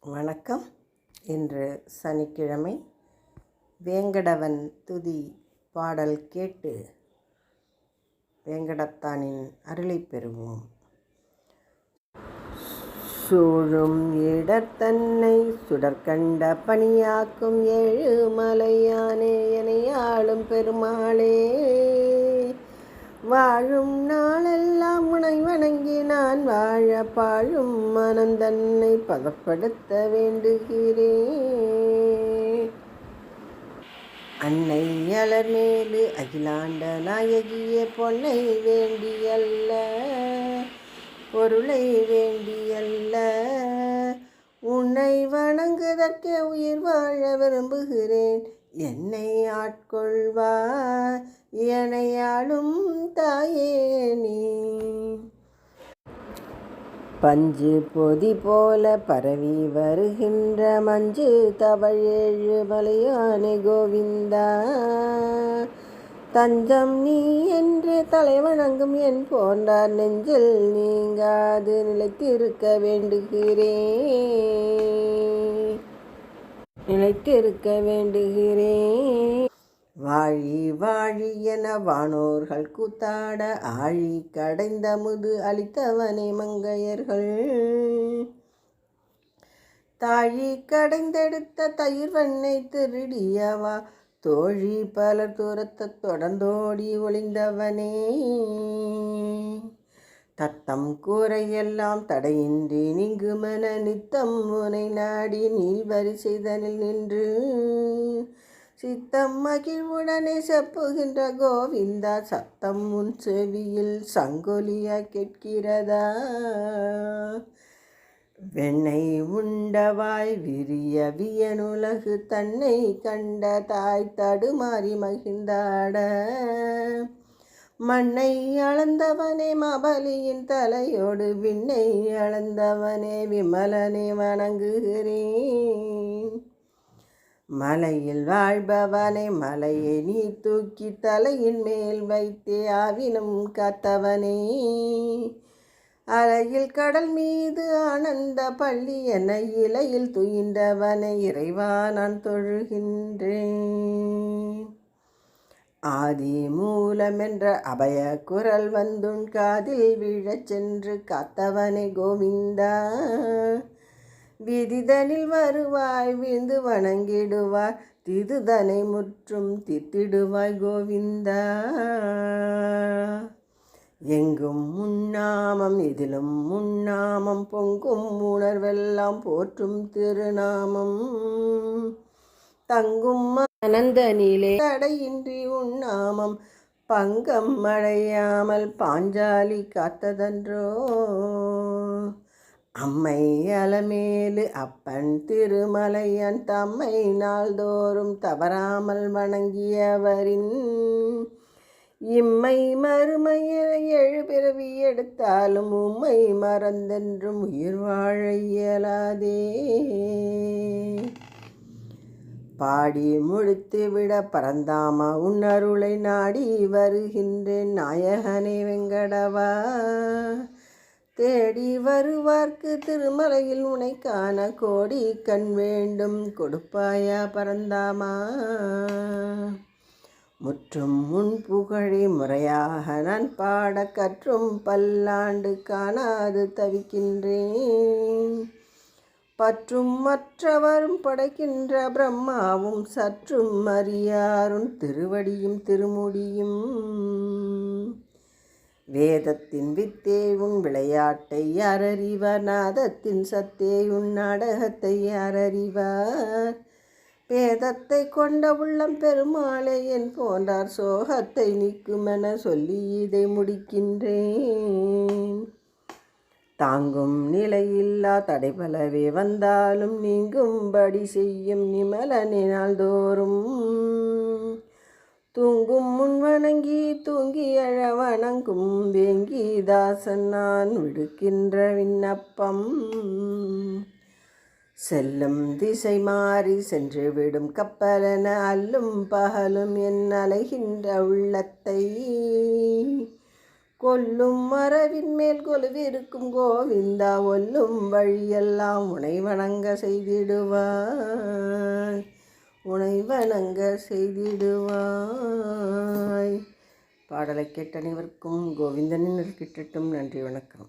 வணக்கம். இன்று சனிக்கிழமை. வேங்கடவன் துதி பாடல் கேட்டு வேங்கடத்தானின் அருளை பெறுவோம். சூழும் இடத்தன்னை சுடற்கண்ட பணியாக்கும் ஏழுமலையானே எனையாளும் பெருமாளே, வாழும் நாளெல்லாம் உனை வணங்கி நான் வாழ பாழும் மனந்தன்னை பதப்படுத்த வேண்டுகிறேன். அன்னை அலர்மேலு அகிலாண்ட நாயகியே, பொன்னை வேண்டியல்ல பொருளை வேண்டியல்ல, உன்னை வணங்குதற்கே உயிர் வாழ விரும்புகிறேன். என்னை ஆட்கொள்வாய் எனையாளும் தாயே நீ. பஞ்சு பொதி போல பரவி வருகின்ற மஞ்சு தவழேழு மலையானே கோவிந்தா, தஞ்சம் நீ என்று தலைவணங்கும் என் போன்றார் நெஞ்சில் நீங்காது நிலைத்திருக்க வேண்டுகிறேன். வாழி வாழி என வானோர்கள் கூத்தாட ஆழி கடைந்தமுது அளித்தவனே மங்கையர்கள், தாழி கடைந்தெடுத்த தயிர் வெண்ணை திருடியவா, தோழி பலர் தூரத்த தொடர்ந்தோடி ஒளிந்தவனே. தத்தம் கூரையெல்லாம் தடையின்றி நீங்குமென நித்தம் உனை நாடி நீள்வரி செய்தனில் நின்று சித்தம் மகிழ்வுடனே செப்புகின்ற கோவிந்தா, சத்தம் உன் செவியில் சங்கொலியா கேட்கிறதா? வெண்ணை உண்டவாய் விரிய வியனுலகு தன்னை கண்ட தாய் தடுமாறி மகிழ்ந்தாட, மண்ணை அளந்தவனே மாபலியின் தலையோடு விண்ணை அளந்தவனே விமலனே வணங்குகிறேன். மலையில் வாழ்பவனே மலையை நீ தூக்கி தலையின் மேல் வைத்தே ஆவினம் காத்தவனே, அலையில் கடல் மீது ஆனந்த பள்ளி என இலையில் துயின்றவனை இறைவா நான் தொழுகின்றேன். ஆதி மூலமென்ற அபய குரல் வந்துன் காதில் விழச் சென்று காத்தவனே கோவிந்தா, விதிதனில் வருவாய் விழுந்து வணங்கிடுவாய், திதுதனை முற்றும் தித்திடுவாய் கோவிந்தா. எங்கும் முன்னாமம் இதிலும் முன்னாமம் பொங்கும் உணர்வெல்லாம் போற்றும் திருநாமம், தங்கும் அனந்தனிலே தடையின்றி உன்னாமம் பங்கம் அடையாமல் பாஞ்சாலி காத்ததன்றோ. அம்மை அலமேலு அப்பன் திருமலையன் தம்மை நாள்தோறும் தவறாமல் வணங்கியவரின் இம்மை மறுமையில எழு பிறவி எடுத்தாலும் உம்மை மறந்தென்றும் உயிர் வாழ இயலாதே. பாடி முடித்து விட பரந்தாமா உன் அருளை நாடி வருகின்றேன் நாயகனே வெங்கடவா, தேடி வருவார்க்கு திருமலையில் உனை காண கோடி கண் வேண்டும் கொடுப்பாயா பரந்தாமா. முற்றும் முன் புகழை முறையாக நான் பாட கற்றும் பல்லாண்டு காணாது தவிக்கின்றேன். பற்றும் மற்றவரும் படைக்கின்ற பிரம்மாவும் சற்றும் அறியாரும் திருவடியும் திருமுடியும், வேதத்தின் வித்தே உன் விளையாட்டை யார் அறிவார், நாதத்தின் சத்தே உன் நாடகத்தை யார் அறிவார். வேதத்தை கொண்ட உள்ளம் பெருமாளே என் போன்றார் சோகத்தை நீக்குமென சொல்லி இதை முடிக்கின்றேன். தாங்கும் நிலையில்லா தடைபலவே வந்தாலும் நீங்கும்படி செய்யும் நிமலனே நாள்தோறும், தூங்கும் முன் வணங்கி தூங்கி அழ வணங்கும் வேங்கி தாசன் நான் விடுக்கின்ற விண்ணப்பம். செல்லும் திசை மாறி சென்று விடும் கப்பலென அல்லும் பகலும் என் அலைகின்ற உள்ளத்தை கொல்லும் மரவின் மேல் கொலுவிருக்கும் கோவிந்தா, ஒல்லும் வழியெல்லாம் உனை வணங்க செய்திடுவாய், உனை வணங்க செய்திடுவாய். பாடலை கேட்ட அனைவருக்கும் கோவிந்தனின் கிட்டட்டும். நன்றி, வணக்கம்.